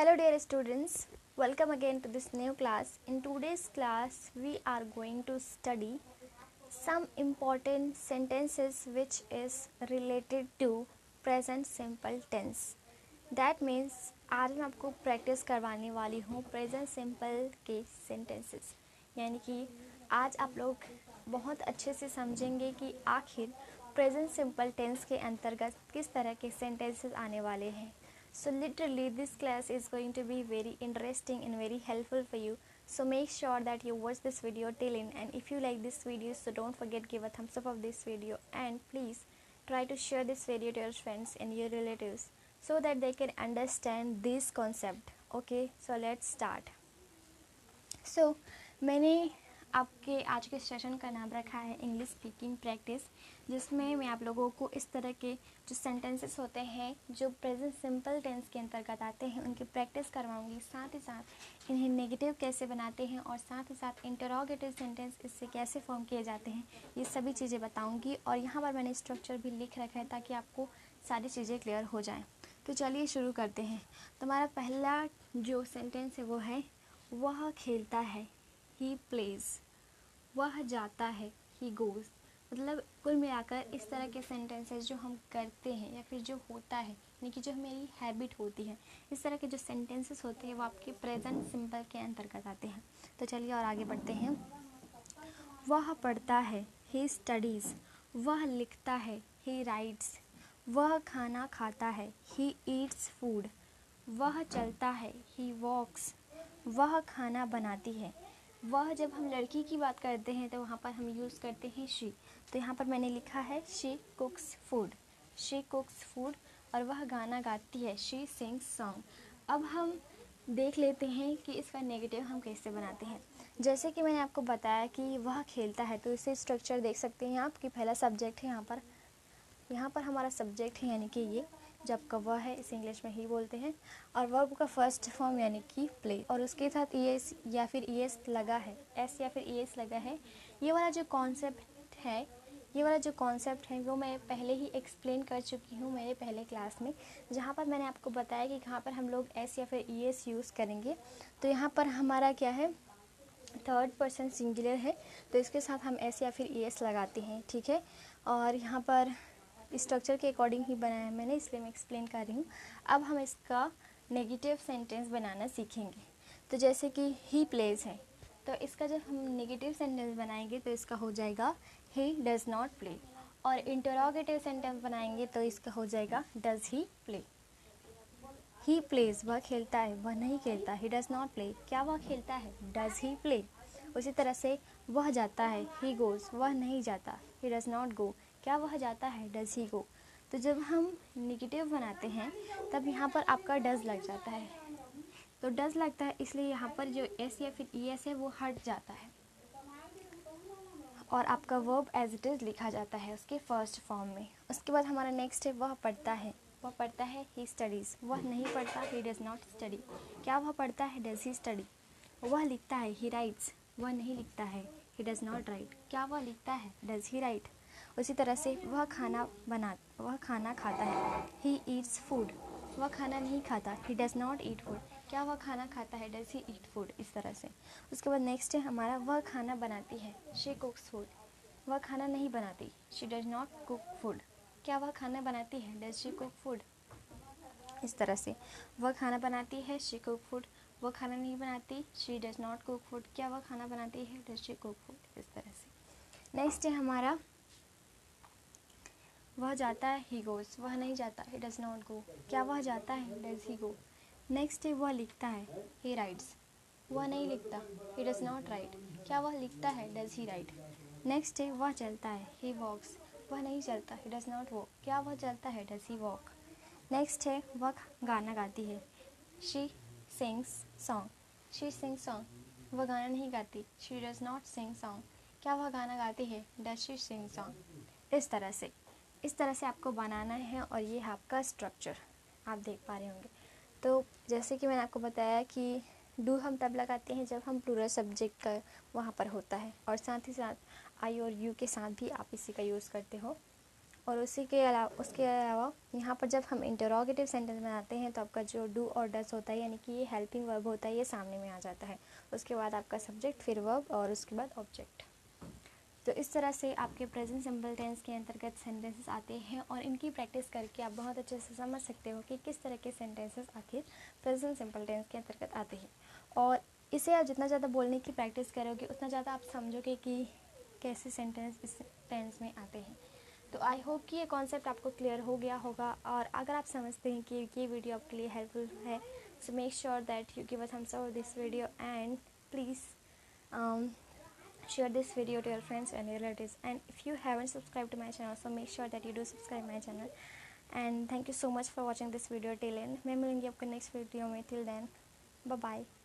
Hello dear students, welcome again to this new class. In today's class, we are going to study some important sentences which is related to present simple tense. That means आज मैं आपको practice करवाने वाली हूँ present simple के sentences, यानी कि आज आप लोग बहुत अच्छे से समझेंगे कि आखिर प्रेजेंट सिंपल टेंस के अंतर्गत किस तरह के सेंटेंसेस आने वाले हैं. So literally this class is going to be very interesting and very helpful for you. So make sure that you watch this video till in, and if you like this video, so don't forget give a thumbs up of this video, and please try to share this video to your friends and your relatives so that they can understand this concept. Okay, so let's start. So मैंने आपके आज के session का नाम रखा है English speaking practice, जिसमें मैं आप लोगों को इस तरह के जो सेंटेंसेस होते हैं जो प्रेजेंट सिंपल टेंस के अंतर्गत आते हैं उनकी प्रैक्टिस करवाऊंगी. साथ ही साथ इन्हें नेगेटिव कैसे बनाते हैं और साथ ही साथ इंटरोगेटिव सेंटेंस इससे कैसे फॉर्म किए जाते हैं, ये सभी चीज़ें बताऊँगी. और यहाँ पर मैंने स्ट्रक्चर भी लिख रखा है ताकि आपको सारी चीज़ें क्लियर हो जाएँ. तो चलिए शुरू करते हैं. तो हमारा पहला जो सेंटेंस है वो है वह खेलता है, ही प्लेज. वह जाता है, ही गोज़. मतलब कुल मिलाकर इस तरह के सेंटेंसेस जो हम करते हैं या फिर जो होता है, यानी कि जो मेरी हैबिट होती है, इस तरह के जो सेंटेंसेस होते हैं वो आपके प्रेजेंट सिंपल के अंतर्गत आते हैं. तो चलिए और आगे बढ़ते हैं. वह पढ़ता है, ही स्टडीज़. वह लिखता है, ही राइट्स. वह खाना खाता है, ही ईट्स फूड. वह चलता है, ही वॉक्स. वह खाना बनाती है. वह जब हम लड़की की बात करते हैं तो वहाँ पर हम यूज़ करते हैं शी. तो यहाँ पर मैंने लिखा है शी कुक्स फूड, शी कुक्स फूड. और वह गाना गाती है, शी सिंग्स सॉन्ग. अब हम देख लेते हैं कि इसका नेगेटिव हम कैसे बनाते हैं. जैसे कि मैंने आपको बताया कि वह खेलता है, तो इसे स्ट्रक्चर देख सकते हैं आप कि पहला सब्जेक्ट है यहाँ पर हमारा सब्जेक्ट है यानी कि ये. जब का वह है इसे इंग्लिश में ही बोलते हैं. और वर्ब का फर्स्ट फॉर्म यानी कि प्ले, और उसके साथ ईएस या फिर ईएस लगा है, एस या फिर ईएस लगा है. ये वाला जो कॉन्सेप्ट है वो मैं पहले ही एक्सप्लेन कर चुकी हूँ मेरे पहले क्लास में, जहाँ पर मैंने आपको बताया कि कहाँ पर हम लोग एस या फिर ईएस यूज़ करेंगे. तो यहाँ पर हमारा क्या है, थर्ड पर्सन सिंगुलर है, तो इसके साथ हम एस या फिर ईएस लगाते हैं. ठीक है. और यहाँ पर स्ट्रक्चर के अकॉर्डिंग ही बनाया है मैंने, इसलिए मैं एक्सप्लेन कर रही हूँ. अब हम इसका नेगेटिव सेंटेंस बनाना सीखेंगे. तो जैसे कि ही प्लेज है, तो इसका जब हम नेगेटिव सेंटेंस बनाएंगे तो इसका हो जाएगा ही डज नॉट प्ले. और इंटरोगेटिव सेंटेंस बनाएंगे तो इसका हो जाएगा does he play. He plays वह खेलता है, वह नहीं खेलता. ही डज नॉट प्ले क्या वह खेलता है, डज ही प्ले. उसी तरह से वह जाता है, ही गोज़ वह नहीं जाता. ही डज नॉट गो क्या वह जाता है, डज ही गो. तो जब हम नेगेटिव बनाते हैं तब यहाँ पर आपका डज लग जाता है. तो डज लगता है इसलिए यहाँ पर जो एस या फिर ई एस है वो हट जाता है और आपका वर्ब एज इट इज़ लिखा जाता है उसके फर्स्ट फॉर्म में. उसके बाद हमारा नेक्स्ट है वह पढ़ता है. वह पढ़ता है, ही स्टडीज़. वह नहीं पढ़ता, ही डज़ नॉट स्टडी क्या वह पढ़ता है, डज ही स्टडी. वह लिखता है, ही राइट्स. वह नहीं लिखता है, ही डज़ नॉट राइट क्या वह लिखता है, डज ही राइट. उसी तरह से वह खाना खाता है, ही ईट्स फूड. वह खाना नहीं खाता, he does not eat food क्या वह खाना खाता है, डज ही ईट फूड. इस तरह से. उसके बाद नेक्स्ट है हमारा वह खाना बनाती है, शी कुक्स फूड. वह खाना नहीं बनाती, she does not cook food क्या वह खाना बनाती है, डज शी कुक फूड. इस तरह से वह खाना बनाती है, शी कुक फूड. वह खाना नहीं बनाती, she does not cook food क्या वह खाना बनाती है, डज शी कुक फूड. इस तरह से. नेक्स्ट है हमारा वह जाता है, ही गोज़. वह नहीं जाता, ही डज नॉट गो क्या वह जाता है, डज ही गो. नेक्स्ट है वह लिखता है, ही राइट्स. वह नहीं लिखता, ही डज नॉट राइट क्या वह लिखता है, डज ही राइट. नेक्स्ट है वह चलता है, ही वॉक्स. वह नहीं चलता, ही डज नॉट वॉक क्या वह चलता है, डज ही वॉक. नेक्स्ट है वह गाना गाती है, she sings song. She sings song वह गाना नहीं गाती, she does not sing song क्या वह गाना गाती है, डज शी सिंग सॉन्ग. इस तरह से आपको बनाना है. और ये है आपका स्ट्रक्चर, आप देख पा रहे होंगे. तो जैसे कि मैंने आपको बताया कि डू हम तब लगाते हैं जब हम प्लूरल सब्जेक्ट का वहाँ पर होता है, और साथ ही साथ आई और यू के साथ भी आप इसी का यूज़ करते हो. और उसके अलावा यहाँ पर जब हम इंटरोगेटिव सेंटेंस में आते हैं तो आपका जो डू और डस होता है यानी कि ये हेल्पिंग वर्ब होता है, ये सामने में आ जाता है। उसके बाद आपका सब्जेक्ट, फिर वर्ब और उसके बाद ऑब्जेक्ट। तो इस तरह से आपके प्रेजेंट सिंपल टेंस के अंतर्गत सेंटेंसेस आते हैं और इनकी प्रैक्टिस करके आप बहुत अच्छे से समझ सकते हो कि किस तरह के सेंटेंसेस आखिर प्रेजेंट सिंपल टेंस के अंतर्गत आते हैं। और इसे आप जितना ज़्यादा बोलने की प्रैक्टिस करोगे उतना ज़्यादा आप समझोगे कि कैसे सेंटेंस इस टेंस में आते हैं। तो आई होप कि ये कॉन्सेप्ट आपको क्लियर हो गया होगा, और अगर आप समझते हैं कि ये वीडियो आपके लिए हेल्पफुल है, so make sure that you give a thumbs up this video and please share this video to your friends and relatives. And if you haven't subscribed to my channel, so make sure that you do subscribe my channel. And thank you so much for watching this video till end. मैं मिलूंगी आपको next video में. Till then, bye bye.